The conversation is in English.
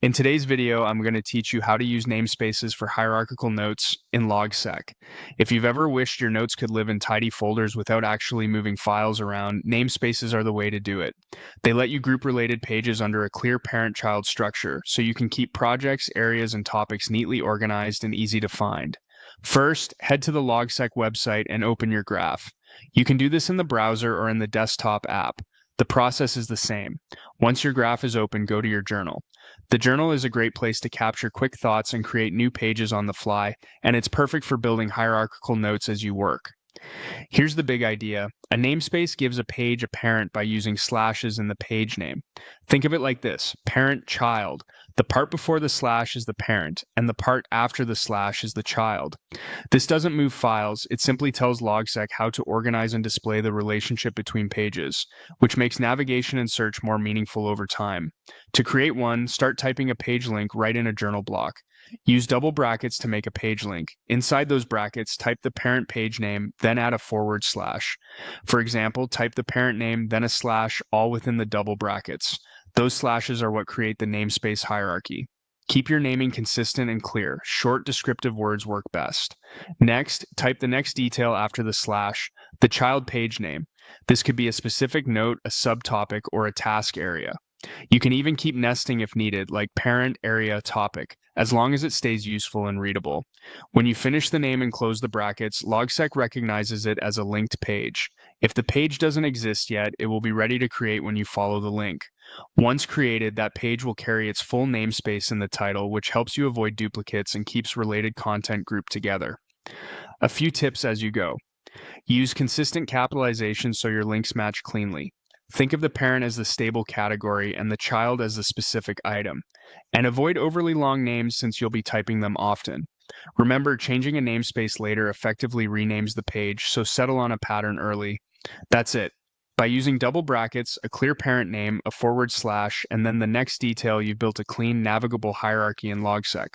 In today's video, I'm going to teach you how to use namespaces for hierarchical notes in Logseq. If you've ever wished your notes could live in tidy folders without actually moving files around, namespaces are the way to do it. They let you group related pages under a clear parent-child structure, so you can keep projects, areas, and topics neatly organized and easy to find. First, head to the Logseq website and open your graph. You can do this in the browser or in the desktop app. The process is the same. Once your graph is open, go to your journal. The journal is a great place to capture quick thoughts and create new pages on the fly, and it's perfect for building hierarchical notes as you work. Here's the big idea. A namespace gives a page a parent by using slashes in the page name. Think of it like this: parent-child. The part before the slash is the parent, and the part after the slash is the child. This doesn't move files, it simply tells Logseq how to organize and display the relationship between pages, which makes navigation and search more meaningful over time. To create one, start typing a page link right in a journal block. Use double brackets to make a page link. Inside those brackets, type the parent page name, then add a forward slash. For example, type the parent name, then a slash, all within the double brackets. Those slashes are what create the namespace hierarchy. Keep your naming consistent and clear. Short, descriptive words work best. Next, type the next detail after the slash, the child page name. This could be a specific note, a subtopic, or a task area. You can even keep nesting if needed, like parent, area, topic, as long as it stays useful and readable. When you finish the name and close the brackets, Logseq recognizes it as a linked page. If the page doesn't exist yet, it will be ready to create when you follow the link. Once created, that page will carry its full namespace in the title, which helps you avoid duplicates and keeps related content grouped together. A few tips as you go. Use consistent capitalization so your links match cleanly. Think of the parent as the stable category and the child as the specific item. And avoid overly long names since you'll be typing them often. Remember, changing a namespace later effectively renames the page, so settle on a pattern early. That's it. By using double brackets, a clear parent name, a forward slash, and then the next detail, you've built a clean, navigable hierarchy in Logseq.